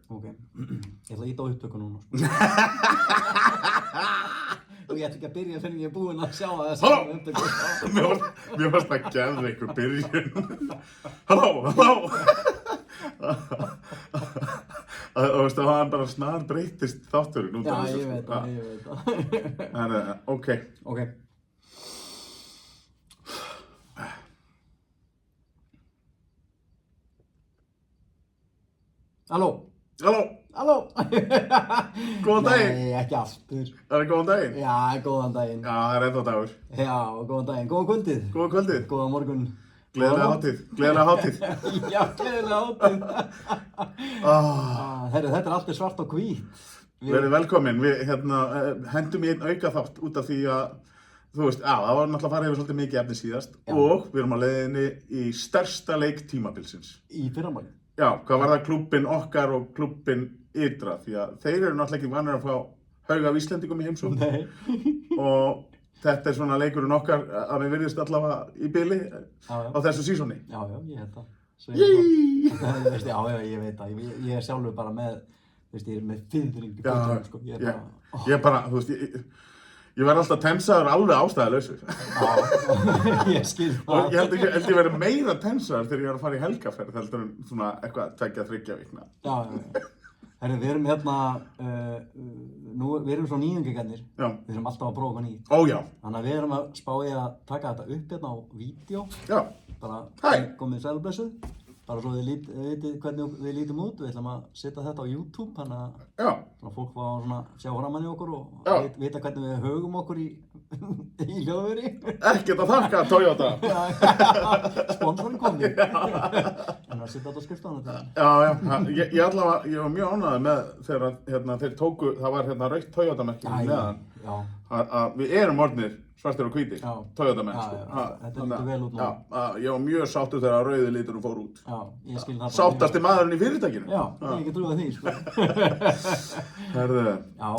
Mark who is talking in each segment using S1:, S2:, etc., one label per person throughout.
S1: Ok. Ég ætla að íta á upptöku núna, sko. Og ég ætla ekki að byrja fyrir ég er búinn að sjá að það er upptöku.
S2: Mér varst að geða ykkur byrjun. Halló. Þú veist að hann bara snar breytist þátturinn út af þessu.
S1: Já, ég veit það.
S2: Ok.
S1: Halló.
S2: Góðan daginn.
S1: Nei, ekki aftur.
S2: Það góðan daginn?
S1: Já, góðan daginn.
S2: Já, það ennþá dagur.
S1: Já, góðan daginn. Góðan kvöldið.
S2: Góðan kvöldið.
S1: Góðan morgun.
S2: Gleðilega hátíð.
S1: Já, gleðilega hátíð. Herru, þetta er alltaf svart og hvít.
S2: Verið velkomin. Við hendum í einn auka þátt út af því að þú veist, það var náttúrulega að fara yfir svolítið mikið efni síðast og við erum á leiðinni í stærsta leik tímabilsins.
S1: Í fyrramálið.
S2: Já, hvað var það klúbbinn okkar og klúbbinn Ydra, því að þeir eru náttúrulega ekki vanir að fá haug af Íslendingum í heimsókn.
S1: Nei.
S2: Og þetta er svona leikurinn okkar að við virðist allavega í bili á þessu sísoni.
S1: Já, ég held það.
S2: Já,
S1: ég veit það. Ég er sjálfur bara með, ég er með fiðring í búttunum, sko.
S2: Ég bara, þú veist, ég var alltaf tensaður alveg ástæðulausur.
S1: Já, ég skil það.
S2: Og ég held ég verið meira tensaður þegar ég var að fara í helgaferð heldur en svona eitthvað 2-3 vikna.
S1: Já. Herru, við erum við erum svo nýjungagennir.
S2: Já.
S1: Við erum alltaf að prófa nýtt.
S2: Ó, já.
S1: Þannig að við erum að spá í að taka þetta upp hérna á vídeo.
S2: Já.
S1: Bara
S2: Hæ.
S1: komið sælblessuð. Bara svo þið vitið hvernig við lítum út. Við ætlum að setja þetta á YouTube, þannig að fólk fá að sjá framan í okkur og vita hvernig við högum okkur í hljóðveri.
S2: Ekkert að þakka, Toyota.
S1: Sponsorinn komið. En að setja þetta á skrifstofuna til.
S2: Já. Ég var mjög ánægður með þegar þeir tóku, það var rautt Toyota-merki neðan.
S1: Já.
S2: Að við erum orðnir svartir og hvítir, Toyota-menn, sko.
S1: Þetta lítur vel út nú.
S2: Já, ég var mjög sáttur þegar rauði liturinn fór út.
S1: Já, ég skil það.
S2: Sáttasti maðurinn í fyrirtækinu.
S1: Já, ég hef ekki trúið því, sko.
S2: Herðu.
S1: Já,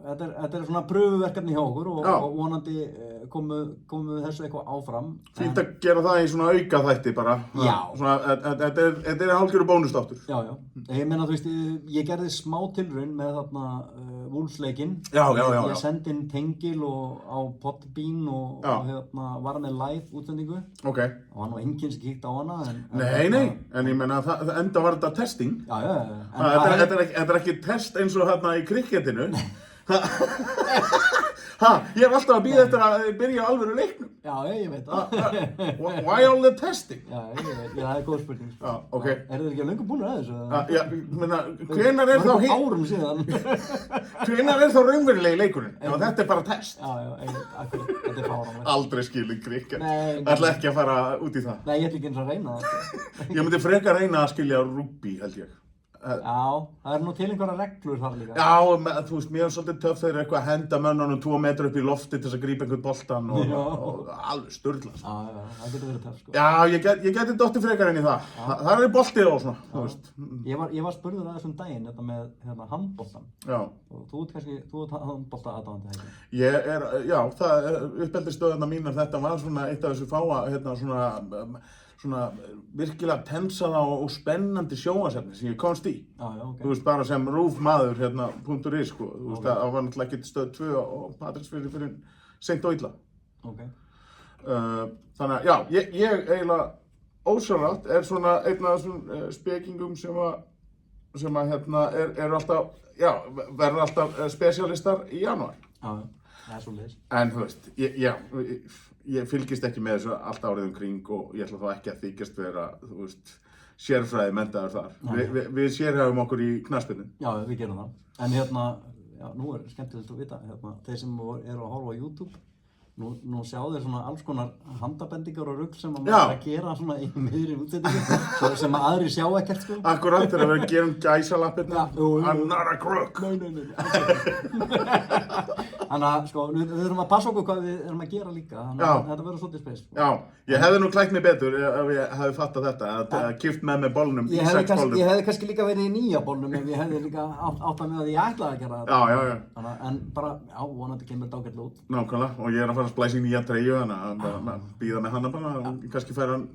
S1: þetta er svona pröfuverkefni hjá okkur og vonandi komu þessu eitthvað áfram.
S2: Fínt að gera það í svona auka þætti bara.
S1: Já.
S2: Þetta er hálfgerður bónustáttur.
S1: Já. Ég meina, þú veist, ég gerði smá tilraun með þarna Wolves-leikinn.
S2: Já.
S1: Ég sendi inn tengil á Podbean og var með live útsendingu.
S2: Ok.
S1: Og hann var enginn sem kíkti á hana.
S2: Nei, en ég meina, enda var þetta testing.
S1: Já.
S2: Þetta er ekki test eins og hérna í krikketinu. Ég hef alltaf að bíða eftir að byrja á alvöru leiknum.
S1: Já, ég veit það.
S2: Why all the testing?
S1: Já, ég veit, það er góð spurning.
S2: Já, ok.
S1: Eru þið ekki löngu búnir að þessu?
S2: Já, menna, hvenær er þá
S1: árum síðan.
S2: Hvenær er þá raunverulegi leikurinn? Já, þetta er bara test.
S1: Já, þetta er fáránlegt.
S2: Aldrei skilin krikket.
S1: Nei.
S2: Ætla ekki að fara út í það.
S1: Nei, ég ætla ekki eins að reyna það.
S2: Ég myndi frekar reyna að skilja rugby, held ég.
S1: Já, það nú til einhverja reglur þar líka.
S2: Já, þú veist, mér er svolítið töff þegar eitthvað að henda mönnunum 2 metra upp í lofti til þess að grípa einhvern boltan og alveg sturlað.
S1: Já, það getur verið töff, sko.
S2: Já, ég geti dottið frekar inn í það. Það er boltið og svona, þú veist.
S1: Ég var spurður að þessum daginn, þetta með handboltan.
S2: Já.
S1: Og þú ert handbolta aðdáandi, ekki?
S2: Það uppeldisstöðuna mínar, þetta var svona eitt af þessu fáa, svona virkilega tensaða og spennandi sjónvarpsefni sem ég komst í.
S1: Já, ok.
S2: Þú veist, bara sem rúfmaður .is, sko. Þú veist, það var náttúrulega ekki Stöð 2 og Patreksfirði fyrir seint og illa. Ok. Þannig að, já, ég eiginlega ósjálfrátt er svona einn af þessum spekingum sem eru alltaf, verður alltaf spesialistar í janúar.
S1: Já, það er svoleiðis.
S2: En þú veist, ég fylgist ekki með þessu allt árið kring og ég ætla þá ekki að þykjast vera, þú veist, sérfræði menntaður þar. Við sérhæfum okkur í knattspyrnu.
S1: Já, við gerum það. En nú er skemmtilegt að vita, þeir sem eru að horfa á YouTube, nú sjá þeir svona alls konar handabendingar og rugl sem maður er að gera svona í miðri útsendingu, sem aðrir sjá ekkert, sko.
S2: Akkurat, þegar við gerum gæsalappirna. I'm not a crook.
S1: Nei. Þannig að sko, við þurfum að passa okkur hvað við erum að gera líka, þannig að þetta verður svolítið spes.
S2: Já, ég hefði nú klætt mig betur ef ég hefði fattað þetta, að kipt með bolnum í 6 bollum.
S1: Ég hefði kannski líka verið í 9 bollum ef ég hefði líka átt að með að ég ætlaði að gera þetta.
S2: Já.
S1: Þannig að, en bara, já, vonandi kemur þetta ágætlega út.
S2: Nákvæmlega, og ég er að fara að splæsa í nýja treyju, þannig að bíða með hana bara, kannski færa hann,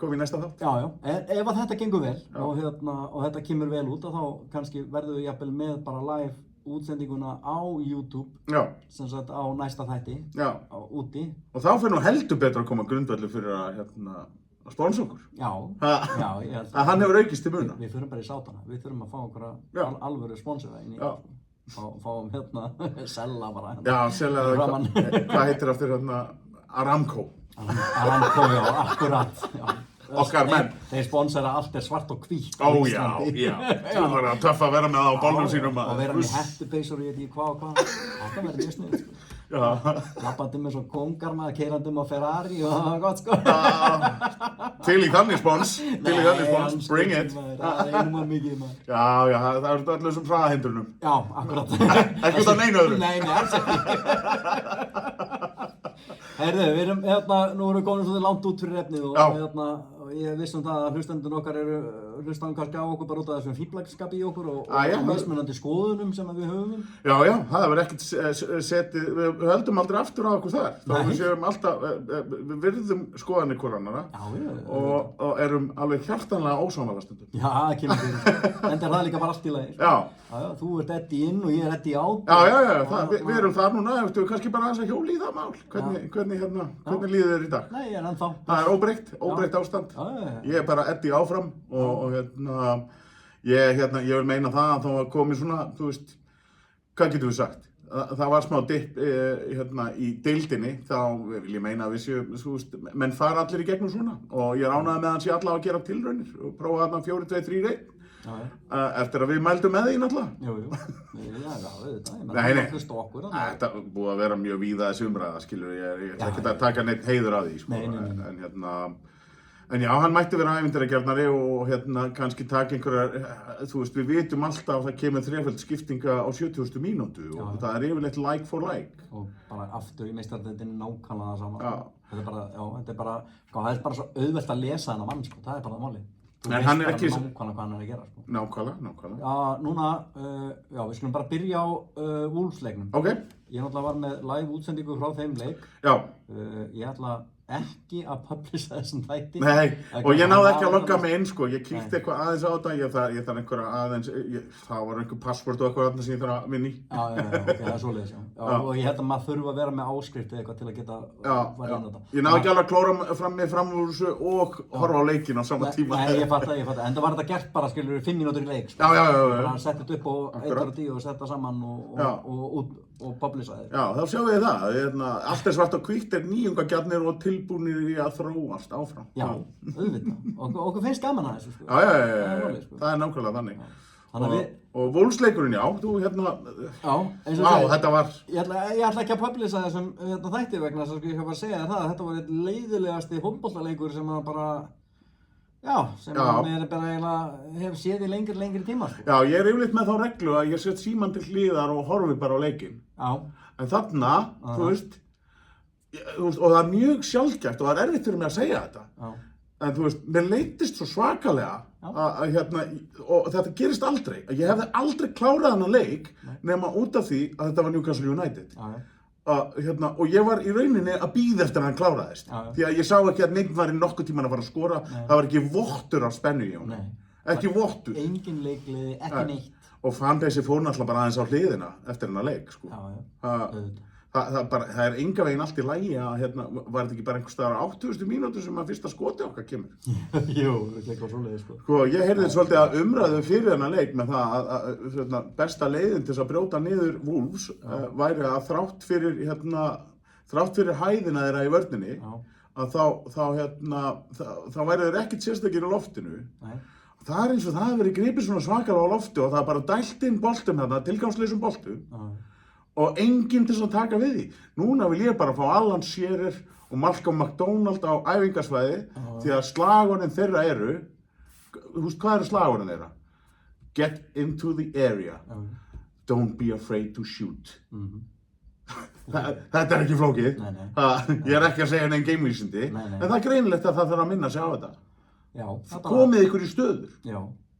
S2: koma í næsta þátt.
S1: Já, ef að þetta gengur vel og þetta kemur vel út, þá kannski verðum við jafnvel með bara live útsendinguna á YouTube, sem sagt á næsta þætti, úti. Og
S2: þá fyrir nú heldur betur að koma grundvöllur fyrir að spónsa okkur.
S1: Já, ég held
S2: að hann hefur aukist til muna.
S1: Við þurfum bara í sátana, við þurfum að fá okkur alvöru spónsora inn í þetta. Fáum Sella bara.
S2: Já, Sella, hvað heitir aftur Aramco?
S1: Aramco, já, akkurat, já.
S2: Okkar menn.
S1: Þeir sponsora allt svart og hvítt.
S2: Já. Það var að töff að vera með það á bólnum sínum.
S1: Og vera með hettupeysur og ég veit ekki hvað og hvað. Þetta verður mjög sniðugt, sko.
S2: Já.
S1: Lappandi með svo kóngar maður, keyrandi á Ferrari og það var gott, sko.
S2: Til í þannig spons. Bring it.
S1: Það er einum að mikið, maður.
S2: Já, það er allir þessum hraðahindrunum.
S1: Já, akkurat.
S2: Ekki út af neinu öðru.
S1: Nei, alls ekki. Heyrðu, nú erum við komin svolítið langt út fyrir efnið og ég vissum það að hlustendun okkar eru kannski á okkur bara út af þessum fíflagsskapi í okkur og mismunandi skoðunum sem við höfum.
S2: Já, það verður ekkert setið, við höldum aldrei aftur á okkur þar. Við séum alltaf, við virðum skoðanir hver annarra og erum alveg hjartanlega ósammála stundum.
S1: Já, það kemur fyrir. Enda það líka bara allt í lagi. Já, þú ert Eddi inn og ég er Eddi át.
S2: Já, við erum þar núna, eftir kannski bara aðeins að hjóla í það mál. Hvernig líður þér í dag?
S1: Nei, ég er ennþá.
S2: Það er óbreytt ástand. Ég er bara Eddi áfram og ég vil meina það að það var komið svona, þú veist, hvað getum við sagt? Það var smá dipp í deildinni, þá vil ég meina að við séum, þú veist, menn fara allir í gegnum svona og ég er ánægður með að hann sé alla að gera tilraunir og prófa þarna 4-2-3-1. Eftir að við mældum með því náttúrulega.
S1: Jú, auðvitað,
S2: Nei,
S1: hlusta okkur.
S2: Þetta búið að vera mjög víða þessi umræða, skilur, ég ætla ekki að taka neitt heiður af því, sko, en já, hann mætti vera ævintýragjarnari og kannski taka einhverjar, þú veist, við vitum alltaf að það kemur þreföld skiptinga á 70. mínútu og það er yfirleitt like for like.
S1: Og bara aftur í meistaradeildinni nákvæmlega það sama. Þetta er bara svo auðvelt að lesa þennan mann, sko, það er bara það máli. Þú veist bara nákvæmlega hvað hann er að gera, sko.
S2: Nákvæmlega.
S1: Já, núna, við skulum bara byrja á Wolves-leiknum.
S2: Ok.
S1: Ég náttúrulega var með live útsendingu frá þeim leik.
S2: Já.
S1: Ég ætla ekki að publisa þessum þætti.
S2: Nei, og ég náði ekki að logga mig inn, sko. Ég kíkti eitthvað aðeins á þetta, ég þarf einhverja aðeins, það var einhver password og eitthvað sem ég þarf að vinna í.
S1: Já, ok, það er svoleiðis, já. Og ég held að maður þurfa að vera með áskrift eða eitthvað til að geta farið inn á þetta.
S2: Ég náði ekki alveg að klóra mig fram úr þessu og horfa á leikinn á sama tíma.
S1: Nei, ég fatt það. En það var þetta gert bara, skilur, 5 mínútur í leik, sko.
S2: Já.
S1: Bara sett þetta upp og 1 og 10 og sett það saman og publisaði.
S2: Já, þá sjáum við það. Allt er svart og hvítt, nýjungagjarnir og tilbúnir í að þróast áfram.
S1: Já, auðvitað. Okkur finnst gaman að þessu, sko.
S2: Já, það er nákvæmlega þannig. Og Wolves-leikurinn, já, þú þetta var...
S1: Ég ætla ekki að publisa þessum þætti vegna þess að ég hef bara að segja það að þetta var eitt leiðilegasti fótboltaleikur sem að bara... sem mér bara eiginlega hef séð í lengri tíma, sko.
S2: Já, ég er yfirleitt með þá reglu að ég set símann til hliðar og horfi bara á leikinn.
S1: Já.
S2: En þarna, þú veist, og það er mjög sjaldgæft og það er erfitt fyrir mig að segja þetta. En þú veist, mér leiddist svo svakalega og þetta gerist aldrei. Ég hefði aldrei klárað þennan leik nema út af því að þetta var Newcastle United. Og ég var í rauninni að bíða eftir að hann kláraðist. Því að ég sá ekki að neinn var í nokkuð tíman að fara að skora. Það var ekki vottur af spennu í honum. Ekki vottur.
S1: Engin leikliði, ekki neitt.
S2: Og fanbase fór náttúrulega bara aðeins á hliðina eftir hennar leik, sko. Það er enga veginn allt í lagi að, var þetta ekki bara einhvers staðar á 80. mínútu sem að fyrsta skoti okkar kemur?
S1: Jú, það er svoleiðis, sko.
S2: Sko, ég heyrði svolítið að umræðu fyrir hennar leik með það að besta leiðin til þess að brjóta niður Wolves væri að þrátt fyrir hæðina þeirra í vörninni, að þá væri þeir ekkert sérstakir á loftinu. Það er eins og það hefur verið gripið svona svakalega á lofti og það er bara dælt inn boltum þarna, tilgangsleysum boltum. Og enginn til að taka við því. Núna vil ég bara fá Alan Shearer og Malcolm McDonald á æfingasvæði því að slagorðin þeirra eru, þú veist hvað eru slagorðin þeirra? Get into the area. don't be afraid to shoot. Þetta ekki flókið.
S1: Nei.
S2: Ég ekki að segja neinn geimvísindi, en það greinilegt að það þarf að minna sig á þetta.
S1: Já.
S2: Komið ykkur í stöður.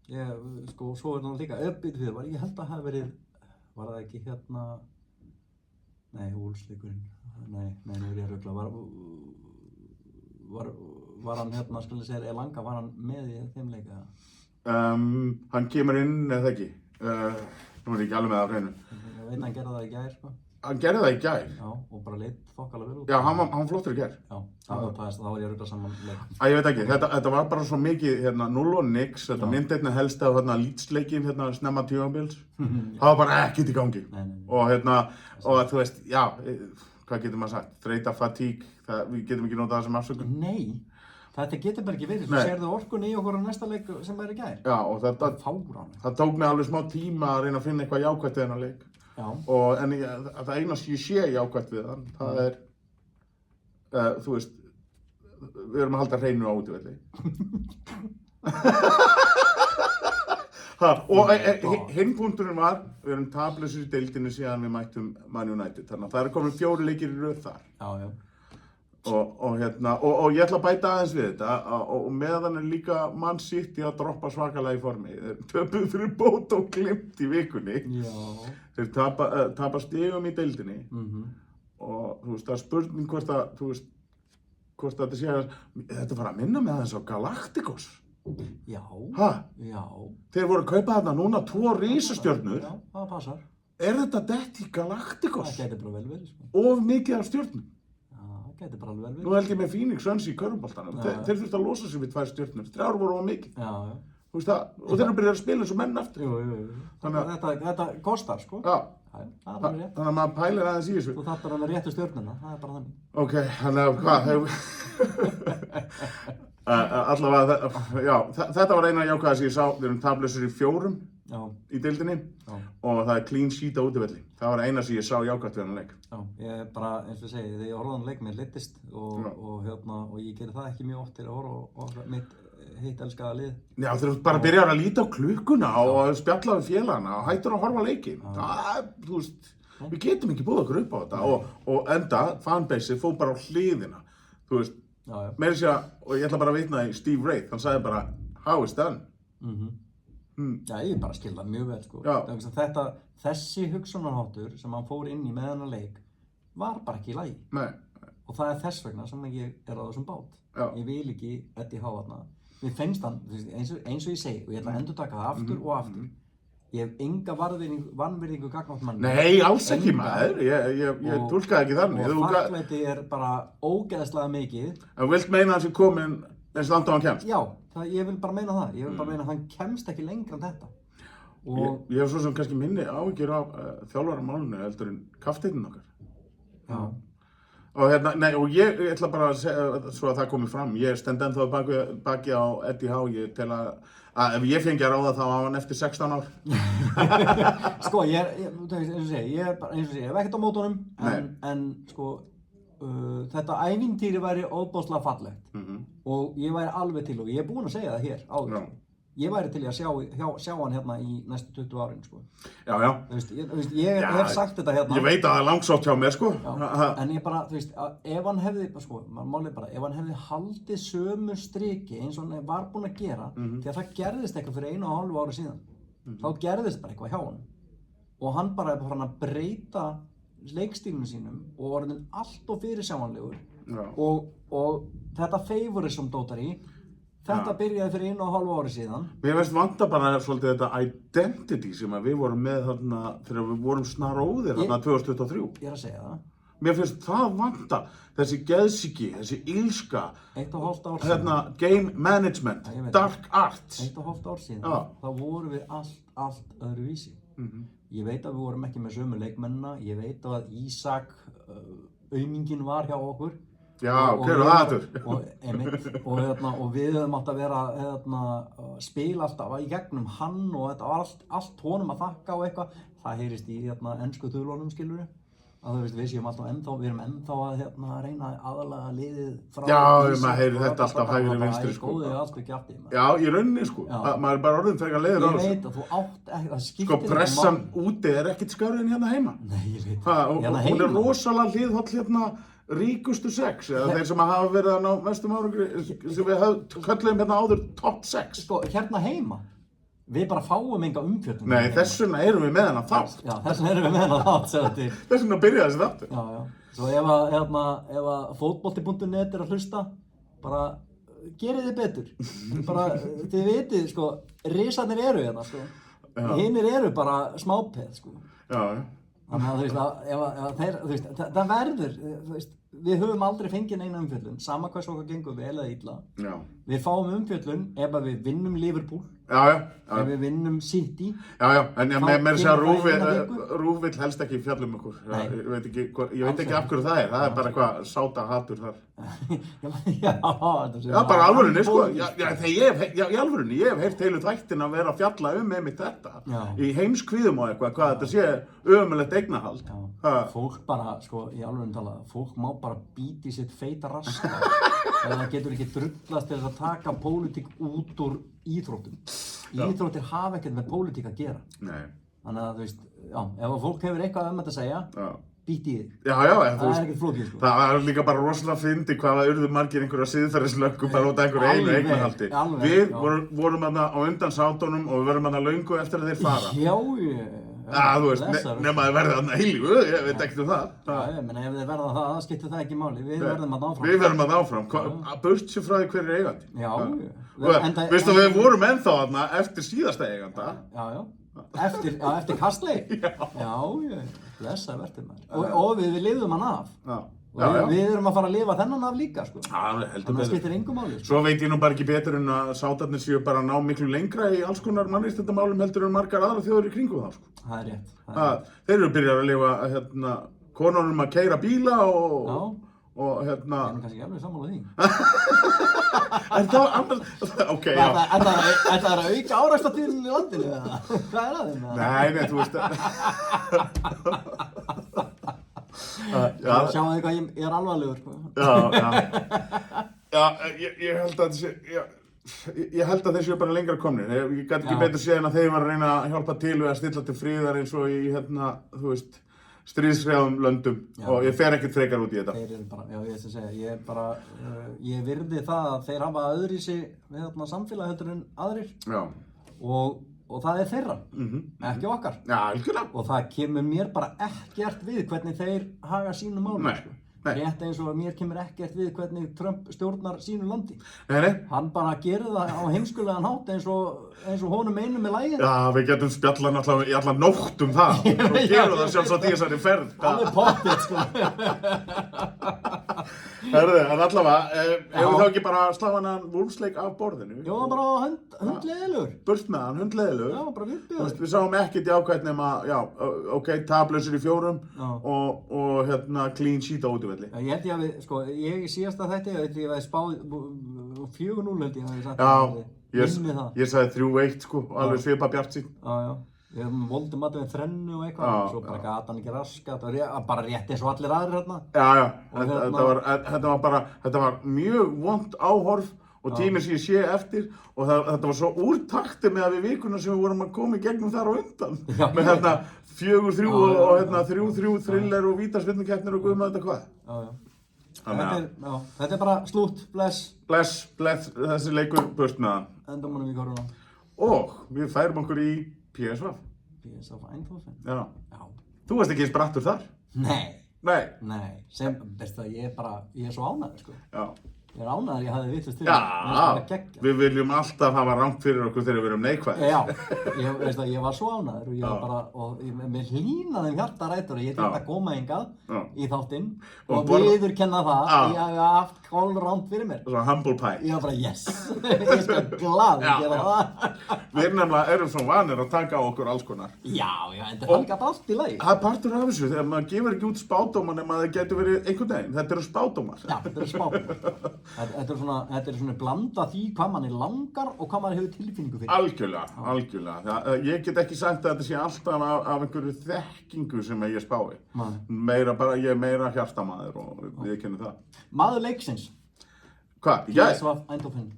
S1: Já, sko, svo það líka uppbyggð fyrir, ég held að það hafi verið, var það ekki nei, Wolves-leikurinn, nei, nú ég að rugla, var hann skal ég segja, Elanga, var hann með í þeim leika?
S2: Hann kemur inn, eða ekki, nú ég ekki alveg með það á hreinu.
S1: Ég veit hann gerði það í gær, sko.
S2: Hann gerði það í gær?
S1: Já, og bara leit þokkalega vel út.
S2: Já, hann flottur í gær.
S1: Já, þá var ég að rugla saman leik.
S2: Ég veit ekki, þetta var bara svo mikið, 0-0, þetta myndi einna helst af Leeds-leikin, snemma tímabils. Það var bara ekkert í gangi. Og þú veist, já, hvað getur maður sagt? Þreyta, fatík, við getum ekki notað það sem afsökun.
S1: Nei, þetta getur bara ekki verið. Þú sérðu orkun í okkur á næsta leik sem væri í gær.
S2: Já, og það tók mig alveg smá tíma að reyna að finna eitthvað jákvætt við þennan leik. En það eina sem ég sé jákvætt við hann, það er, þú veist, við erum að halda hreinu á útivelli. Og hinn punkturinn var, við erum taplausir í deildinni síðan við mættum Man United, þannig að það eru komin 4 leikir í röð þar.
S1: Já.
S2: Og ég ætla að bæta aðeins við þetta, og meðan er líka Man City að droppa svakalega í formi. Þeir töpuðu fyrir Bót og Glimt í vikunni.
S1: Já.
S2: Þeir tapa stigum í deildinni. Og þú veist, það er spurning hvort þetta sé að, þetta fara að minna með aðeins á Galacticos.
S1: Já. Já.
S2: Þeir voru að kaupa þarna núna 2 risastjörnur.
S1: Já, það passar.
S2: Er þetta dett í Galacticos?
S1: Það gæti bara vel verið, sko.
S2: Of mikið af stjörnum.
S1: Það gæti bara alveg vel verið.
S2: Nú held ég með Phoenix Suns í körfuboltanum. Þeir þurftu að losa sig við 2 stjörnur. 3 voru of mikið.
S1: Já.
S2: Þú veist það, og þeir eru byrjað að spila eins og menn aftur.
S1: Jú. Þetta kostar, sko.
S2: Já.
S1: Það er alveg rétt.
S2: Þannig að maður pælir aðeins í þessu.
S1: Þú þarft að vera réttu stjörnuna, það er bara þannig.
S2: Ok, þannig að allavega, já, þetta var eina jákvæða sem ég sá. Við erum taplausir í 4 í deildinni og það er clean sheet á útivelli. Það var eina sem ég sá jákvætt við hann leik.
S1: Já, ég bara, eins og segi, þegar ég horfði á hann leik mér leiddist og ég gerir það ekki mjög oft til að horfa á mitt heitt elskaða lið. Já,
S2: þeir bara byrjar að líta á klukkuna og spjalla við félagana og hættur að horfa á leikinn. Þú veist, við getum ekki búið okkur upp á þetta og enda, fanbase fór bara á hliðina. Þú veist, meira sér að, og ég ætla bara að vitna í Steve Wraith, hann sagði bara, how is done?
S1: Já, ég bara skil það mjög vel, sko. Þessi hugsunarháttur sem hann fór inn í með hennar leik var bara ekki í lagi.
S2: Nei.
S1: Og það er þess vegna sem ég er á þessum bát. Ég vil ekki Eddie Howe þarna. Mér finnst hann, eins og ég segi, og ég ætla að endurtaka það aftur og aftur. Ég hef enga vanvirðingu gagnvart manni.
S2: Nei, alls ekki maður. Ég túlkaði ekki þannig.
S1: Og þakklæti er bara ógeðslega mikið.
S2: En vilt meina hans komin eins langt á hann kemst?
S1: Já, ég vil bara meina það. Ég vil bara meina að hann kemst ekki lengra en þetta.
S2: Ég hef svo sem kannski minni áhyggjur af þjálfaramálinu heldur en kapteinninn okkar.
S1: Já.
S2: Og ég ætla bara að segja, svo að það komi fram, ég stend ennþá baki á Eddie Howe, ég tel að ef ég fengi að ráða þá á hann eftir 16 ár.
S1: Sko, eins og ég hef ekkert á mót honum, en sko, þetta ævintýri væri óbáslega fallegt og ég væri alveg til og ég er búinn að segja það hér áður. Ég væri til að sjá hann hérna í næstu 20 árin, sko.
S2: Já.
S1: Ég hef sagt þetta hérna.
S2: Ég veit að það er langsótt hjá mér, sko.
S1: En ég bara, þú veist, ef hann hefði, sko, málið bara, ef hann hefði haldið sömu striki eins og hann var búinn að gera, því að það gerðist eitthvað fyrir 1,5 ári síðan, þá gerðist bara eitthvað hjá hann. Og hann bara er farin að breyta leikstílunum sínum og orðinn allt of fyrirsjáanlegur og þetta favorism dótar í. Þetta byrjaði fyrir 1,5 ári síðan.
S2: Mér finnst vanta bara svolítið þetta identity sem við vorum með þarna þegar við vorum snaróðir þarna 2023.
S1: Ég er að segja það.
S2: Mér finnst það vanta, þessi geðsýki, þessi ílska,
S1: 1,5 ár síðan.
S2: Game management, dark arts.
S1: 1,5 ár síðan, þá vorum við allt öðruvísi. Ég veit að við vorum ekki með sömu leikmennina, ég veit að Ísak, auminginn var hjá okkur.
S2: Já, hver var það aftur?
S1: Og við höfum átt að vera spila alltaf í gegnum hann og þetta var allt honum að þakka og eitthvað. Það heyrist í ensku þulunum, skilurðu. að þú veist, við séum alltaf við erum ennþá að reyna aðalega liðið frá
S2: Já, maður heyrir þetta alltaf hægri vinstri, sko.
S1: Góðið allt ekki afti.
S2: Já, í rauninni, sko. Maður er bara orðin frekar leiður á þessu.
S1: Ég veit að þú átt ekki, það skiptir
S2: Sko, pressan úti er ekkert skárri en hérna heima.
S1: Nei, ég veit.
S2: Hún er rosalega hliðholl hérna ríkustu 6, eða þeir sem hafa verið að ná mestum árangri, sem við kölluðum hérna áður top 6.
S1: Sko, hérna heima. Við bara fáum enga umfjöldum.
S2: Nei, þess vegna erum við með hana þátt.
S1: Já, þess vegna erum við með hana þátt, segja til.
S2: Þess vegna byrjaði þessi þáttur.
S1: Já, já. Svo ef að fótbolti.net er að hlusta, bara gerið þið betur. Bara, þið vitið, sko, risarnir eru hérna, sko. Hinnir eru bara smápeð, sko.
S2: Já, já.
S1: Þannig að þú veist, ef þeir, þú veist, það verður, þú veist, við höfum aldrei fengið neina umfjöllun, sama hvað svo okkar gengur vel eða illa.
S2: Já.
S1: Við fáum umfjöllun ef að við vinnum Liverpool, ef við vinnum City.
S2: Já, en ég með þess að Rúf vill helst ekki fjalla okkur. Ég veit ekki af hverju það er bara eitthvað sáta hatur þar. Já, bara alvörunni, sko. Í alvörunni, ég hef heyrt heilu þættin að vera að fjalla einmitt þetta. Í heimskviðum og eitthvað, hvað þetta sé ömurlegt eignarhald.
S1: Fólk bara, sko, í alvörunni talað, fólk má bara bíti sitt feita raska. Það getur ekki drullast til þess að taka pólitík út úr íþróttum. Íþróttir hafa ekkert með pólitík að gera.
S2: Nei.
S1: Þannig að, þú veist, já, ef fólk hefur eitthvað þetta að segja, bíti í þig.
S2: Já,
S1: það er ekkert flókið, sko.
S2: Það er líka bara rosalega fyndið hvað það urðu margir einhverja siðferðislöggu bara út af einhverju einu eignarhaldi. Við vorum þarna á undan sátunum og við verðum þarna löngu eftir að þeir fara.
S1: Já,
S2: þú veist, nema þið verðið þarna eilífu, ég veit ekkert um það.
S1: Já, ég meina ef þið verða það skiptir það ekki máli, við verðum þarna áfram.
S2: Við verðum þarna áfram, burt sér frá því hver er eigandi.
S1: Já.
S2: Veistu að við vorum ennþá þarna eftir síðasta eiganda.
S1: Já. Eftir kastleik. Já, blessaður verður maður. Og við lifðum hann af. Við erum að fara að lifa þennan af líka, sko. Þannig að það skiptir engu máli.
S2: Svo veit ég nú bara ekki betur en að sátarnir séu bara að ná miklu lengra í alls konar mannréttindamálum heldur en margar aðrar þjóðir í kringum það, sko. Það
S1: er rétt.
S2: Þeir eru byrjað að lifa, konunum að keyra bíla og
S1: Ég er kannski ekki alveg sammála því.
S2: Er það annars? Ok, já.
S1: Þetta er að auka árekstratíðin í landinu, eða? Hvað er það þeim?
S2: Nei, þú veist það.
S1: Sjáum þið hvað ég er alvarlegur, sko.
S2: Já, ég held að þeir séu bara lengra komnir. Ég gæti ekki betur séð en að þeir var að reyna að hjálpa til við að stilla til friðar eins og í, þú veist, stríðshrjáðum löndum og ég fer ekkert frekar út í þetta.
S1: Þeir eru bara, ég veist að segja, ég virði það að þeir hafa öðruvísi við samfélag heldur en aðrir. Já. Og það er þeirra, ekki okkar.
S2: Já, algjörlega.
S1: Og það kemur mér bara ekkert við hvernig þeir haga sínum málum, sko. Rétt eins og að mér kemur ekkert við hvernig Trump stjórnar sínu landi.
S2: Nei.
S1: Hann bara gerir það á heimskulegan hátt eins og honum einum með lagið.
S2: Já, við getum spjallað náttúrulega í alla nótt um það. Og gerum það sjálfsagt í þessari ferð.
S1: Alveg pottið, sko.
S2: Herðu, en allavega, hefur þá ekki bara slá hann Wolves-leik af borðinu?
S1: Jó, bara hundleiðilegur.
S2: Burt með hann, hundleiðilegur.
S1: Já, bara viðbjöður.
S2: Við sáum ekkert jákvætt nema, tablausir í 4 og clean sheet á útivelli.
S1: Ég held ég að við, sko, ég síðasta þætti, ég hef spáð 4-0 held ég að ég sagt.
S2: Ég sagði 3-1, sko, alveg svipa bjartsýnn.
S1: Já. Við voldum alltaf með þrennu og eitthvað, svo bara gata hann ekki raskat, bara rétt eins og allir aðrir hérna.
S2: Já, þetta var mjög vont áhorf og tíminn sem ég sé eftir og þetta var svo úr takti með að við vikuna sem við vorum að koma í gegnum þar á undan. Með 4-3 og 3-3 thriller og vítaspyrnukeppnir og guð með þetta hvað.
S1: Þetta er bara slútt, bless,
S2: þessi leikur burt með hann.
S1: Endum honum í koruna.
S2: Og við færum okkur í PSV.
S1: PSV Eindhoven?
S2: Já. Þú varst ekki eins brattur þar?
S1: Nei.
S2: Nei.
S1: Veistu það, ég er svo ánægður, sko. Já. Ég er ánægður ég hafði vitlaust til.
S2: Já, við viljum alltaf hafa rangt fyrir okkur þegar við erum neikvæðir.
S1: Já, ég var svo ánægður og ég var bara, mér hlýnaði hjartarætur og ég þurfti að koma hingað í þáttinn og viðurkenna það að ég hafi haft kólrangt fyrir mér.
S2: Svona humble pie.
S1: Ég var bara, yes, ég er sko glad að gera það.
S2: Við erum svo vanir að taka á okkur alls konar.
S1: Já, en það er líka allt í lagi.
S2: Það er partur af þessu, þegar maður gefur ekki út spádóma nema það getur verið einhvern veginn. Þetta eru spádómar.
S1: Já, þetta eru spádómar. Þetta er svona blanda því hvað manni langar og hvað manni hefur tilfinningu fyrir.
S2: Algjörlega. Ég get ekki sagt að þetta sé alltaf af einhverju þekkingu sem ég spái. Ég er meira hjartamaður og við kennum það.
S1: Maður leiksins.
S2: Hvað?
S1: PSV Eindhoven.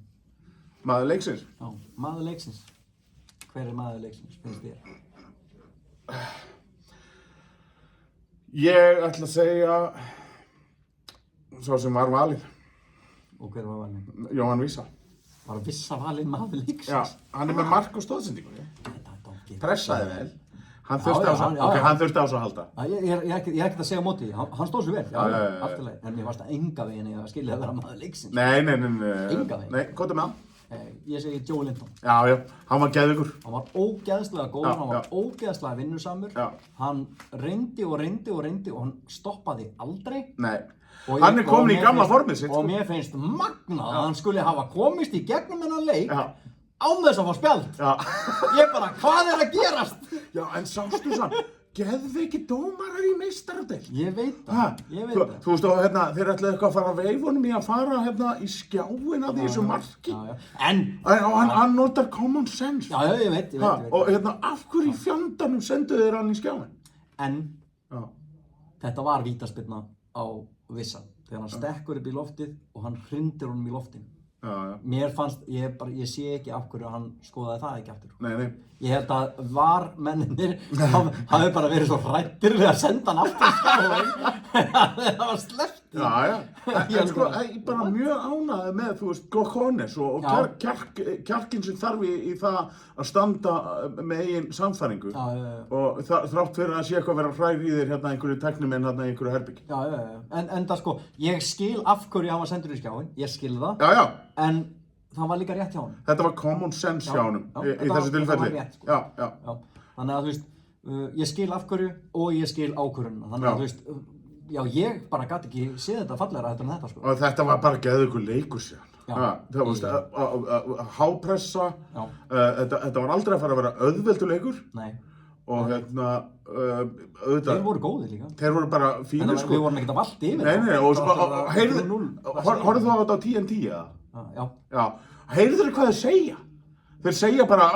S2: Maður leiksins?
S1: Já, maður leiksins. Hver er maður leiksins, finnst þér?
S2: Ég ætla að segja svo sem var valinn.
S1: Og hver var valinn?
S2: Jóhann Vísa.
S1: Var Vissa valinn maður leiksins?
S2: Já, hann er með mark og stóðsendingu. Pressaði vel. Hann þurfti á svo að halda.
S1: Ég er ekkert að segja á móti því. Hann stóð sér vel. Já, allt í lagi. En mér fannst það enga veginn að skilja að vera maður leiksins.
S2: Nei.
S1: Enga veginn.
S2: Nei, hvað er með hann?
S1: Ég segi Joe Linton.
S2: Já, hann var geðvigur.
S1: Hann var ógeðslega góður, hann var ógeðslega vinnusamur. Hann reyndi og hann stoppaði aldrei.
S2: Nei. Hann er komin í gamla formið sitt.
S1: Og mér finnst magnað að hann skulle hafa komist í gegnum þennan leik án þess að fá spjald. Ég bara, hvað er að gerast?
S2: Já, en sástu sann, geðveiki dómarar í meistaradeild.
S1: Ég veit það.
S2: Þú veist, þeir ætlaðu eitthvað að fara að veifunum í að fara í skjáin að þessu marki.
S1: En
S2: hann notar common sense.
S1: Já, ég veit.
S2: Og af hverju í fjandanum senduðu þeir hann í skjáin?
S1: En þetta var vítaspyrna á Vissa, þegar hann stekkur upp í loftið og hann hrindir honum í loftinu. Mér fannst, ég sé ekki af hverju hann skoðaði það ekki aftur.
S2: Nei.
S1: Ég held að varmennir hafi bara verið svo hræddir við að senda hann aftur í skjáin. Það var sleppt.
S2: Já. En sko, ég bara mjög ánægði með, þú veist, Gochones og kjarkinn sem þarf í það að standa með eigin samfæringu. Og þrátt fyrir að sé eitthvað að vera hræð í þér einhverju tæknimenn í einhverju herbyggi.
S1: En það sko, ég skil af hverju hann var sendur í skjáin, ég skil það.
S2: Já.
S1: En það var líka rétt hjá honum.
S2: Þetta var common sense hjá honum í þessu tilfelli.
S1: Rétt, sko. Já. Þannig að þú veist, ég skil af hverju og ég skil ákvörðunina. Þannig að þú veist, ég bara gat ekki séð þetta fallegra heldur en þetta sko.
S2: Og þetta var bara geðveikur leikur síðan. Það var hápressa, þetta var aldrei að fara að vera auðveldur leikur.
S1: Nei.
S2: Og auðvitað.
S1: Þeir voru góðir líka.
S2: Þeir voru bara fínir sko.
S1: Við vorum ekkert að valda yfir.
S2: Nei, og heyrðu, horfðu þú á þetta á TNT eða? Já. Heyrðu þeir hvað þeir segja? Þeir segja bara,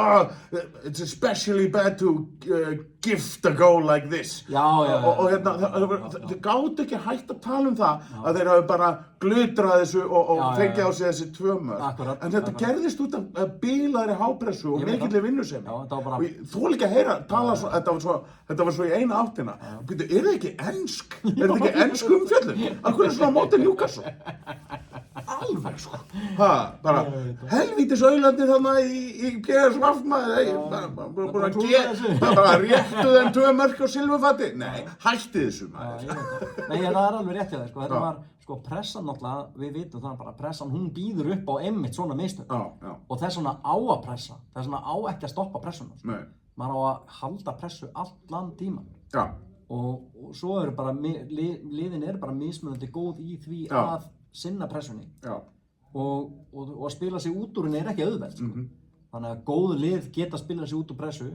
S2: it's especially bad to gift a goal like this.
S1: Já.
S2: Og þeir gátu ekki hægt að tala um það að þeir hafi bara glutrað þessu og fengið á sig þessi 2 mörk. En þetta gerðist út af bilaðri hápressu og mikilli vinnusemi. Og þú líka að heyra, þetta var svo í eina áttina. Er þetta ekki ensk? Er þetta ekki ensk umfjöllun? Akkur er svona mótið Newcastle? Alveg sko. Bara helvítis auðlandi þarna í PSV maður, bara réttu þeim 2 mörk á silfurfati. Nei, hætti þessu maður.
S1: Nei, það er alveg rétt hjá þér sko. Þetta var sko pressan náttúrulega, við vitum það bara, pressan hún býður upp á einmitt svona mistök. Og þess vegna á að pressa, þess vegna á ekki að stoppa pressuna. Maður á að halda pressu allan tíman. Og svo eru bara, liðin eru bara mismunandi góð í því að sinna pressunni. Og að spila sig út úr henni er ekki auðvelt sko. Þannig að góð lið geta að spila sig út úr pressu,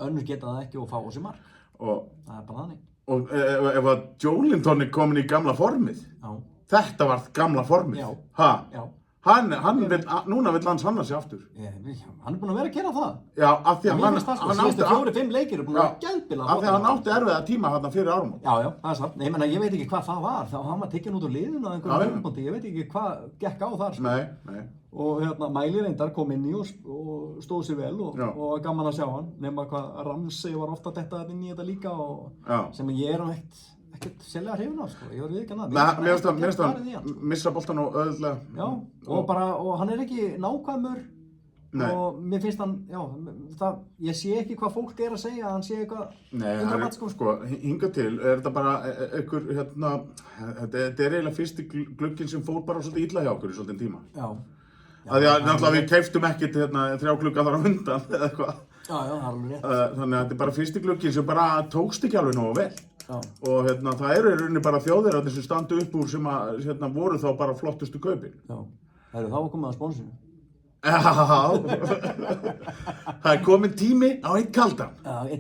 S1: önnur geta það ekki og fá á sig mark. Það er bara þannig.
S2: Og ef að Joe Linton er komin í gamla formið, þetta var gamla formið. Núna vill hann sanna sig aftur.
S1: Hann er búinn að vera að gera það.
S2: Já, af því að hann
S1: átti 4-5 leikir er búinn að vera geðbilað.
S2: Af því að hann átti erfiða tíma þarna fyrir áramót.
S1: Já, það er satt. Nei, ég veit ekki hvað það var. Hann var tekinn út úr liðinu á einhverjum tímapunkti. Ég veit ekki hvað gekk á þar.
S2: Nei.
S1: Og Mæli reyndar kom inn í og stóð sér vel og var gaman að sjá hann. Nema hvað Ramsey var ofta detta inn í þetta líka og sem ég er ekkert sérlega hrifinn af sko, ég var viðurkenna það.
S2: Mér finnst hann missa boltan og auðvitað.
S1: Já, og hann er ekki nákvæmur og mér finnst hann, ég sé ekki hvað fólk er að segja, hann sé eitthvað undramatt sko.
S2: Sko, hingað til er þetta bara einhver, þetta er eiginlega fyrsti glugginn sem fór bara svolítið illa hjá okkur í svolítið tíma. Því að náttúrulega við keyptum ekkert 3 glugga þar á undan eða eitthvað.
S1: Já, það er alveg rétt.
S2: Þannig að þetta er bara fyrsti glugginn sem bara tókst ekki alveg nógu vel. Og það eru í rauninni bara þjóðir sem standa upp úr sem að voru þá bara flottustu kaupin.
S1: Það var komið að sponsinu.
S2: Það er komin tími á eitt kaldan.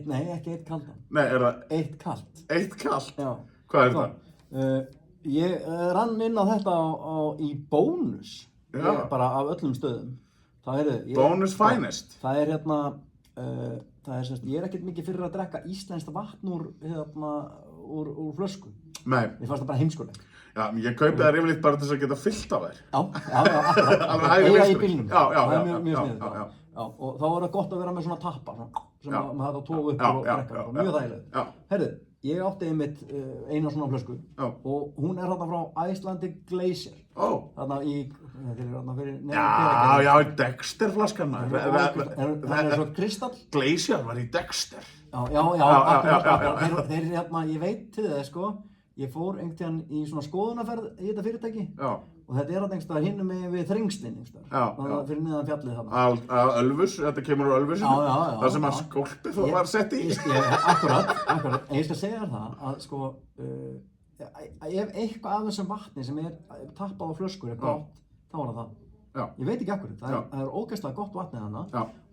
S1: Nei, ekki eitt kaldan.
S2: Nei, er það?
S1: Eitt kalt.
S2: Eitt kalt? Já. Hvað er það?
S1: Ég rann inn á þetta í bónus, bara af öllum stöðum.
S2: Bónus finest.
S1: Það hérna, ég ekkert mikið fyrir að drekka íslenskt vatn úr flösku.
S2: Nei.
S1: Mér fannst það bara heimskulegt.
S2: Já, ég kaupi það yfirleitt bara til þess að geta fyllt af þær.
S1: Já, eiga í bílnum. Það er mjög sniðugt. Já, og þá það gott að vera með svona tappa, sem maður hægt að toga upp og drekka. Mjög þægilegt. Herðu, ég átti einmitt eina svona flösku og hún þarna frá Icelandic Glacier. Þarna fyrir neðan
S2: Já, Dexter flaskan maður.
S1: Það svo kristall.
S2: Glacier var í Dexter.
S1: Já, akkurat. Þeir ég veit til þess sko, ég fór einhvern tíðan í svona skoðunarferð í þetta fyrirtæki og þetta þarna einhverstaðar hinum megin við Þrengslin einhverstaðar, fyrir neðan fjallið þarna. Ölfus, þetta kemur úr Ölfusinu, það sem að skólpið var sett í. Akkurat, en ég skal segja þér það að sko, ef eitthvað af þessum vatni sem tappað á flöskur gott, þá var það. Ég veit ekki akkurat, það er ógeðslega gott vatnið þarna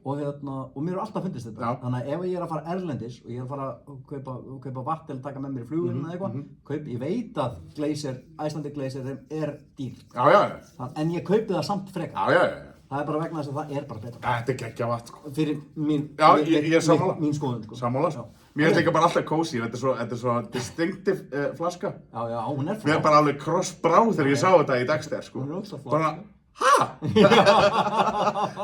S1: og mér alltaf fundist þetta. Þannig að ef ég að fara erlendis og ég að fara að kaupa vatn til að taka með mér í flugvélina eða eitthvað, ég veit að Icelandic Glacier dýr. En ég kaupi það samt frekar. Það bara vegna þess að það bara betra.
S2: Þetta geggjað vatn sko.
S1: Fyrir mín skoðun sko.
S2: Sammála sko. Mér finnst líka bara alltaf kósí, þetta er svo distinctive flaska.
S1: Já, hún flott.
S2: Mér bara alveg krossbrá þegar ég sá þetta í Dexter sko.
S1: Hún ógeðslega flott.
S2: Bara,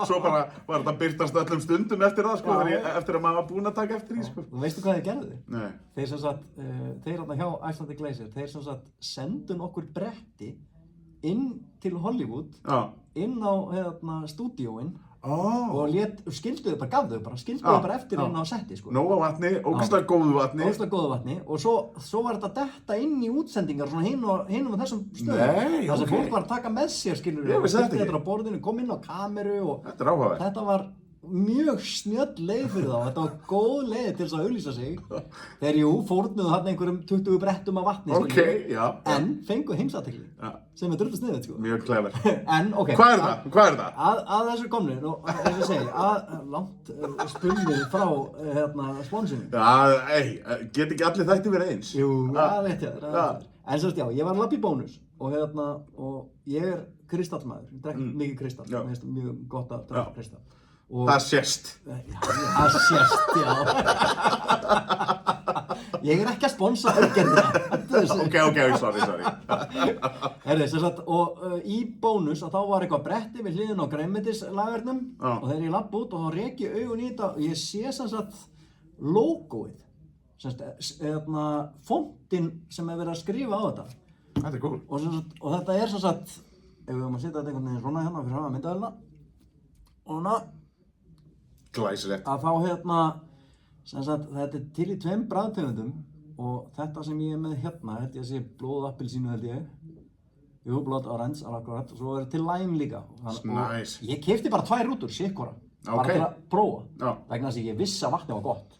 S2: Svo bara var þetta byrtast öllum stundum eftir það sko, eftir að maður var búinn að taka eftir því sko.
S1: Þú veistu hvað þeir gerðu?
S2: Nei.
S1: Þeir sem sagt, þeir hjá Icelandic Glacier, þeir sem sagt sendu okkur bretti inn til Hollywood, inn á stúdíóin og skilduðu bara eftir inn á setti sko.
S2: Nóga vatni, ógeðslega góðu vatni.
S1: Og svo var þetta detta inn í útsendingar svona hinum á þessum stöðum.
S2: Nei,
S1: þar sem fólk var að taka með sér, skilurðu.
S2: Ég vissi þetta ekki.
S1: Þetta á borðinu, kom inn á kameru og
S2: þetta er áhugavert.
S1: Þetta var mjög snjöll leið fyrir þá. Þetta var góð leið til þess að auglýsa sig. Þeir fórnuðu þarna einhverjum 20 brettum af vatni,
S2: skilurðu.
S1: En fengu heimsathygli. Sem drullu sniðugt sko.
S2: Mjög clever.
S1: En
S2: Hvað er það?
S1: Að þessu komnu, og eins og segi, langt spunnið frá sponsinu.
S2: Get ekki allir þætti verið eins?
S1: Jú, það veit ég. En svo já, ég var að labba í bónus og ég kristallmaður, ég drekk mikið kristall, mér finnst mjög gott að drekka kristall.
S2: Það sést.
S1: Það sést, já. Ég ekki að sponsa aðgerðina.
S2: Ok, sorry.
S1: Og í bónus þá var eitthvað bretti við hliðin á grænmetislavernum og þegar ég labba út og þá rek ég augun í þetta og ég sé sem sagt logoið, fontin sem verið að skrifa á þetta.
S2: Þetta er cool.
S1: Og þetta sem sagt, ef við höfum að setja þetta einhvern veginn svona hérna fyrir hana myndaðilina og
S2: glæsilegt.
S1: Að þá sem sagt, þetta til í 2 bragðtegundum og þetta sem ég með hérna, held ég að sé blóð appelsínu held ég. Jú, blóð orange, akkurat, og svo til lime líka.
S2: Nice.
S1: Ég keypti bara 2 rútur, sikkora, bara til að prófa. Vegna þess að ég vissi að vatnið var gott.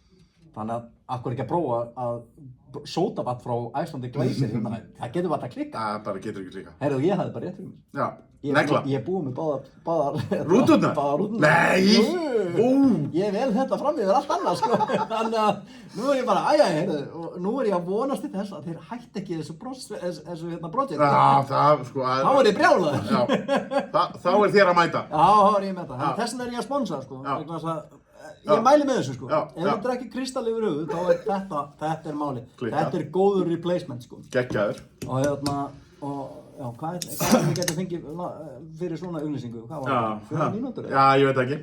S1: Þannig að akkur ekki að prófa að sódavatn frá Icelandic Glacier, það getur bara að klikka.
S2: Það bara getur ekki klikka.
S1: Heyrðu, ég hafði bara rétt fyrir mér.
S2: Já, negla.
S1: Ég búið með báðar
S2: rúturnar? Nei!
S1: Ég vel þetta fram yfir allt annað, sko. Þannig að nú ég bara, heyrðu, og nú ég að vonast til þess að þeir hætti ekki þessu projekt.
S2: Já, það, sko.
S1: Þá ég brjálaður.
S2: Já, þá þér að mæta.
S1: Já, þá ég með það. Þess vegna ég að sponsa, sko. Ég mæli með þessu sko. Ef þú drekkir kristall yfir höfuð, þá þetta málið. Þetta góður replacement sko.
S2: Geggjaður.
S1: Og hvað við getum fengið fyrir svona auglýsingu? Hvað var það? 4 mínútur?
S2: Já, ég veit ekki.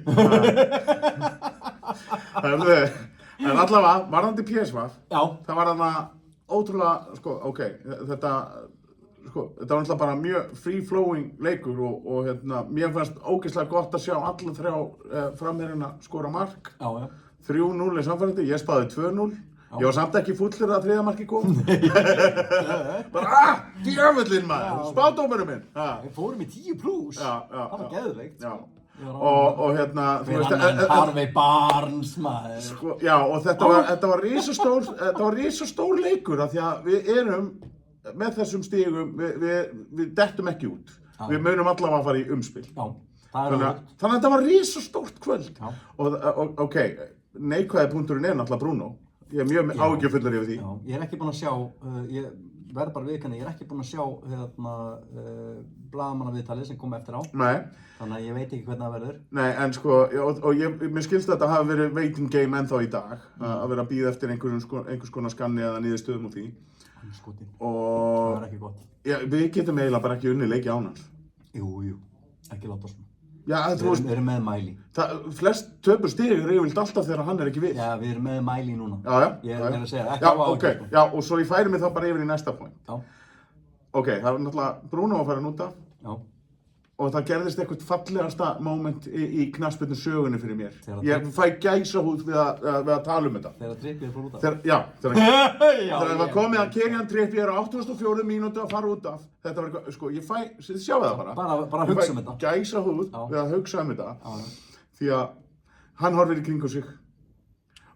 S2: En allavega, varðandi PSV, það var þarna ótrúlega, sko, þetta var náttúrulega bara mjög free-flowing leikur og mér fannst ógeðslega gott að sjá alla 3 framherjana skora mark. 3-0 samfærandi, ég spáði 2-0. Ég var samt ekki fullur að 3. marki kom. Bara, djöfullinn maður, spádómurinn minn.
S1: Við fórum í 10+. Það var geðveikt.
S2: Og þú veist...
S1: Harvey Barnes maður.
S2: Já, og þetta var risastór leikur af því að við erum með þessum stigum, við dettum ekki út. Við munum allavega að fara í umspil. Þannig að þetta var risastórt kvöld. Og neikvæði punkturinn náttúrulega Bruno. Ég er mjög áhyggjufullur yfir því.
S1: Já, ég er ekki búinn að sjá, ég verð bara viðurkenna, ég er ekki búinn að sjá blaðamannaviðtalið sem kom eftir á.
S2: Nei.
S1: Þannig að ég veit ekki hvernig það verður.
S2: Nei, en sko, mér skilst þetta hafi verið waiting game ennþá í dag, að vera að bíða eftir einhvers konar skanni eða niðurstöðum úr því.
S1: Skoti.
S2: Og
S1: það er ekki gott.
S2: Já, við getum eiginlega bara ekki unnið leiki án hans.
S1: Jú, ekki láta svona.
S2: Já, þú veist,
S1: við erum með Mæli.
S2: Flest töpur stig eru yfirleitt alltaf þegar hann er ekki við.
S1: Já, við erum með Mæli núna.
S2: Já.
S1: Ég er að segja, ekki
S2: já,
S1: á
S2: ok, já, og svo ég færi mig þá bara yfir í næsta point.
S1: Já.
S2: Ok, það var náttúrulega Bruno að fara út af.
S1: Já.
S2: Og það gerðist eitthvað fallegasta moment í knattspyrnu sögunni fyrir mér. Ég fæ gæsahúð við að tala um þetta.
S1: Þegar Trippier fór út af?
S2: Já, þegar það var komið að Kieran Trippier á 84 mínútu að fara út af. Þetta var eitthvað, sko, ég fæ, sjáu það bara.
S1: Bara hugsa um þetta.
S2: Ég fæ gæsahúð við að hugsa um þetta. Því að hann horfir í kringu sig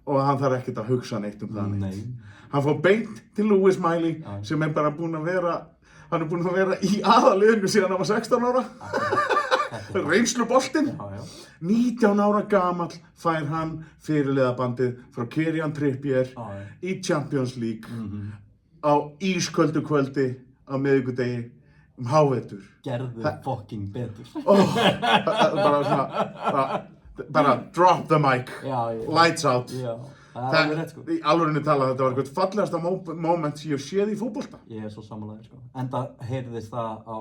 S2: og hann þarf ekkert að hugsa neitt um það neitt. Hann fór beint til Lewis Miley sem er bara búinn að vera Hann er búinn að vera í aðaliðinu síðan hann var 16 ára. Reynsluboltinn. 19 ára gamall fær hann fyrirliðabandið frá Kieran Trippier í Champions League á ísköldu kvöldi á miðvikudegi hávetur.
S1: Gerðu fucking betur.
S2: Bara drop the mic, lights out.
S1: Það er alveg rétt, sko.
S2: Í alvörinni talað, þetta var eitthvað fallegasta moment sem ég hef séð í fótbolta.
S1: Ég er svo sammálaður, sko. Enda heyrðist það á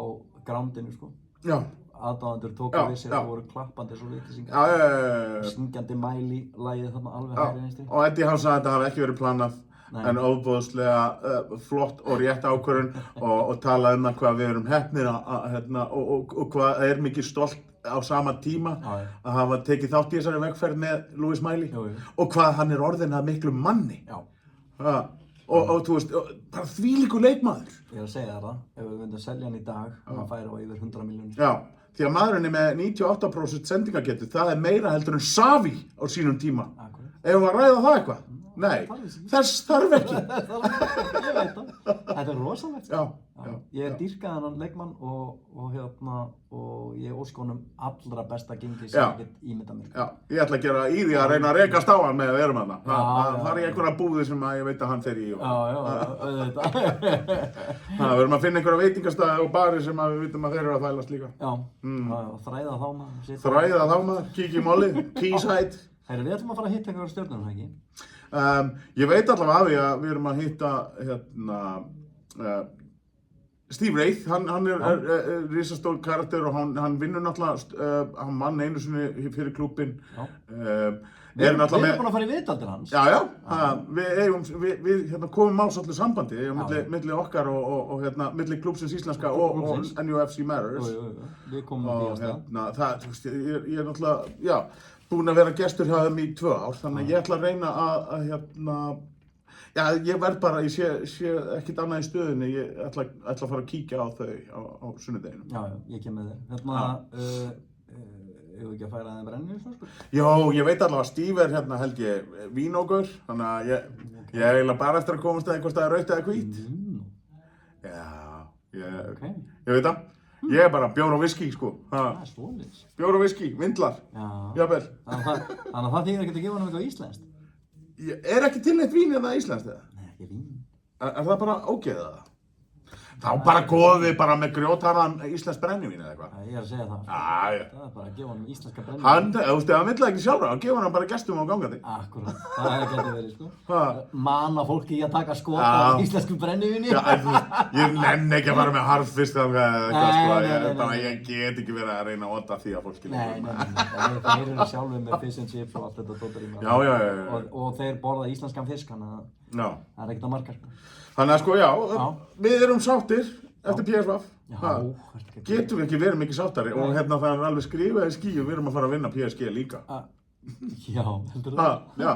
S1: groundinu, sko.
S2: Já.
S1: Aðdáendur tóku við sér og voru klappandi svo vitlisingar. Syngjandi Mæli, lagið þarna alveg hægri einstri.
S2: Og Eddie hann sagði að þetta hafi ekki verið planað, en óbúðslega flott og rétt ákvörðun og talaði um það hvað við erum heppnir og hvað er mikið stolt á sama tíma að hafa tekið þátt í þessari vegferð með Lewis Miley og hvað hann er orðinn að miklu manni. Og þú veist, bara þvílíkur leikmaður.
S1: Ég er að segja það, ef við myndum að selja hann í dag, hann færi á yfir 100 milljónir.
S2: Já, því að maðurinn er með 98% sendingagetu, það er meira heldur en Xavi á sínum tíma. Ef við að ræða það eitthvað? Nei, þess þarf ekki.
S1: Ég veit það. Þetta er rosalegt.
S2: Já.
S1: Ég dýrkaði hann leikmann og ég óska honum allra besta gengi sem ég get ímyndað mér.
S2: Já, ég ætla að gera í því að reyna að rekast á hann með að við erum hana. Það er í einhverja búði sem ég veit að hann fer í.
S1: Já, auðvitað.
S2: Við erum að finna einhverja veitingastæði og bari sem við vitum að þeir eru að þvælast líka.
S1: Já, þræða þá maður.
S2: Þræða þá maður, kíkja í málið, Keyside.
S1: Við ætlum að fara að hitta einhverja stjörnur, ekki?
S2: Ég veit allavega af því að við erum að hitta Steve Wraith, hann er risastór karakter og hann vinnur náttúrulega, hann vann einu sinni fyrir klúbbinn.
S1: Við erum búin að fara í viðtaldir hans.
S2: Já, við komum á svolítið sambandi milli okkar og milli klúbbsins íslenska og NUFC Matters.
S1: Við komum að því að
S2: stað. Ég er náttúrulega, búinn að vera gestur hjá þeim í 2 ár, þannig að ég ætla að reyna ég verð bara, ég sé ekkert annað í stöðunni, ég ætla að fara að kíkja á þau á sunnudeginum.
S1: Já, ég kem með þér. Hefur ekki að færa þeim brennir svo, sko?
S2: Jó, ég veit allavega að Steve er held ég vínógur, þannig að ég er eiginlega bara eftir að komast að einhvers staðar rautt eða hvít. Já, ég veit það. Ég er bara bjór og viskí, sko.
S1: Það er svoleiðis.
S2: Bjór og viskí, vindlar. Jafnvel.
S1: Þannig að það þýðir ekkert að gefa honum eitthvað íslenskt?
S2: Er ekki til neitt vín eða íslenskt eða?
S1: Nei, ekki vín.
S2: Er það bara ógeðið það? Þá bara góðum við bara með grjótharðan íslenskt brennivín eða eitthvað.
S1: Ég er að segja það.
S2: Það
S1: er bara að gefa honum íslenska brennivín.
S2: Hann vill ekki sjálfur, hann gefa hann bara gestum á gangandi.
S1: Akkúrat, það getur verið, sko. Mana fólki í að taka skot af íslensku brennivíni.
S2: Ég nenni ekki að fara með harðfisk eða eitthvað, sko. Ég get ekki verið að reyna að ota því að fólki líka.
S1: Nei, þeir eru sjálfur með fish and chips og allt þetta dótar í maður.
S2: Já.
S1: Og þeir borða íslenskan fisk, þannig að það er ekkert að marka, sko.
S2: Þannig að sko, við erum sáttir eftir PSV. Getum við ekki verið mikið sáttari og það er alveg skrifað í skíu, við erum að fara að vinna PSG líka.
S1: Já, heldur það?
S2: Já,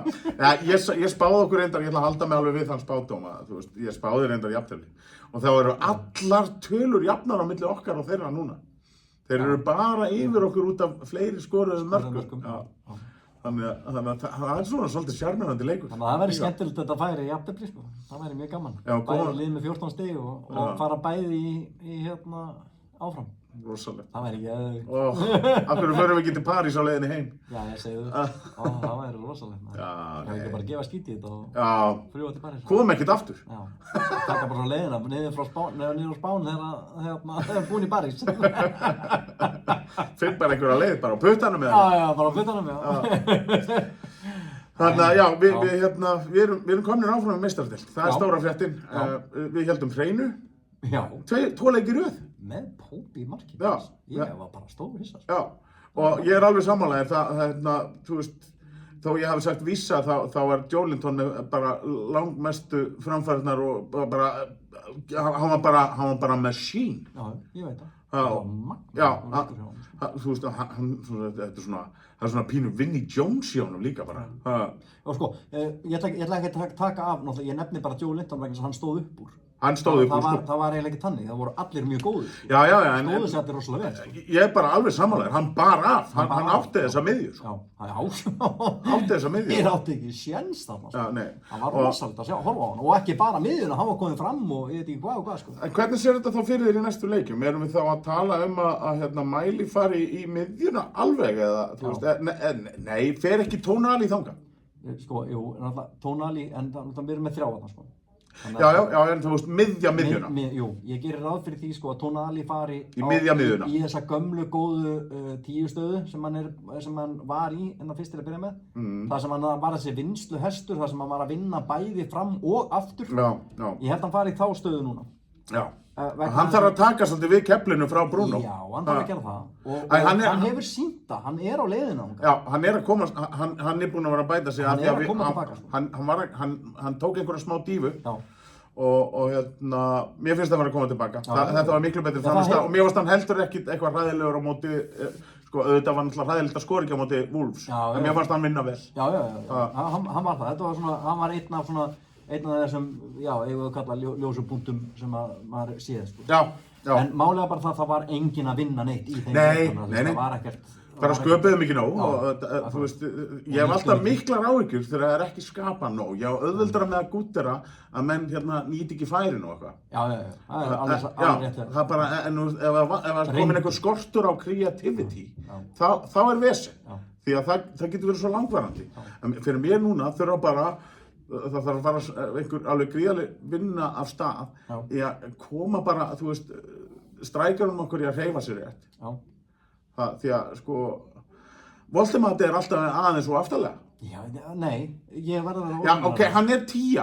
S2: ég spáði okkur reyndar, ég ætla að halda mig alveg við þann spádóma, þú veist, ég spáði reyndar jafntefli. Og þá eru allar tölur jafnar á milli okkar og þeirra núna. Þeir eru bara yfir okkur út af fleiri skoruðum mörkum. Þannig að það er svona svolítið sjarmerandi leikur.
S1: Þannig að það væri skemmtilegt að þetta færi í jafntefli, sko. Það væri mjög gaman. Bæði lið með 14 stig og fara bæði í áfram.
S2: rosalegt.
S1: Það væri ekki
S2: Af hverju förum við ekki til París á leiðinni heim?
S1: Já, ég segi það væri rosalegt.
S2: Já,
S1: Ég vil ekki bara gefa skít í þetta og
S2: Já,
S1: fljúga til París.
S2: kom ekkert aftur.
S1: Já, taka bara á leiðina, niður á Spán þegar maður er búinn í París.
S2: Finn bara einhverja leið, bara á puttanum eða?
S1: Já, bara á puttanum, já.
S2: Þannig að, við erum komnir áfram með meistardeild. Það er stóra fréttin. Við héldum hreinu.
S1: Já.
S2: 2 leiki í röð.
S1: Með Pópi í markinu.
S2: Já.
S1: Ég var bara stór hissa.
S2: Já, og ég er alveg sammálaðir. Þú veist, þó ég hafi sagt vísa, þá er Joelinton með bara langmestu framfæriðnar og bara, hann var bara machine.
S1: Já, ég veit það.
S2: Já, þú veist, það er svona pínu Vinnie Jones í honum líka bara.
S1: Já, sko, ég ætla ekki að taka af, náttúrulega, ég nefni bara Joelinton vegna þess að hann stóð upp úr.
S2: Hann stóð upp úr, sko.
S1: Það var eiginlega ekki þannig, það voru allir mjög góðir.
S2: Já,
S1: stóðu sér allir rosalega vel, sko.
S2: Ég er bara alveg sammálaður, hann bar af, hann átti þessa miðju, sko.
S1: Já,
S2: átti þessa miðju.
S1: Ég átti ekki séns þarna, sko.
S2: Já, nei.
S1: Hann var rosalegt að horfa á hann og ekki bara miðjuna, hann var komið fram og ég veit ekki hvað og hvað, sko.
S2: En hvernig sér þetta þá fyrir þér í næstu leikjum? Erum við þá að tala að Miley fari í miðjuna alveg eða, þú veist, nei, fer ekki Tonali þangað?
S1: Sko, jú, Tonali, en það verður með 3 þarna, sko.
S2: Já, en þú veist, miðjuna.
S1: Jú, ég gerir ráð fyrir því sko að Tonali fari
S2: í miðjuna
S1: í þessa gömlu góðu 10 stöðu sem hann var í fyrst til að byrja með. Það sem hann var þessi vinnslu hestur, það sem hann var að vinna bæði fram og aftur.
S2: Já.
S1: Ég held hann fari í þá stöðu núna.
S2: Já. Hann þarf að taka svolítið við keflinu frá Bruno.
S1: Já, hann þarf að gera það. Og hann hefur sýnt það, hann er á leiðinu.
S2: Já, hann er að koma, hann er búinn að vera að bæta sig.
S1: Hann er að koma tilbaka.
S2: Hann tók einhverja smá dífu.
S1: Já.
S2: Og mér finnst það að vera að koma tilbaka. Þetta var miklu betri framistæð og mér varst hann heldur ekkit eitthvað hræðilegur á móti, sko auðvitað var náttúrulega hræðilegt að skora ekki á móti Wolves. En mér fannst hann vinna vel.
S1: Já, hann var það. Þetta var svona, hann var einn af þessum, eigum við að kalla ljósupunktum sem maður séð, sko.
S2: Já.
S1: En málega bara það var enginn að vinna neitt í þeim.
S2: Nei.
S1: Það var ekkert.
S2: Bara sköpuðum ekki nóg og þú veist, ég hef alltaf miklar áhyggjur þegar það er ekki skapað nóg. Ég á auðveldara með að gúttera að menn nýti ekki færin og eitthvað.
S1: Já, það er alveg rétt.
S2: Það er bara, ef það komin einhver skortur á creativity, þá er vesen. Því að það getur verið svo langvarandi. En fyrir mér núna þurfa bara, það þarf að fara einhver alveg gríðarleg vinna af stað í að koma bara, þú veist, strækjarum okkur í að hreyfa sér rétt. Því að, sko, Voldemort er alltaf aðeins og aftarlega.
S1: Já, nei, ég verður að
S2: Já, ok, hann er 10,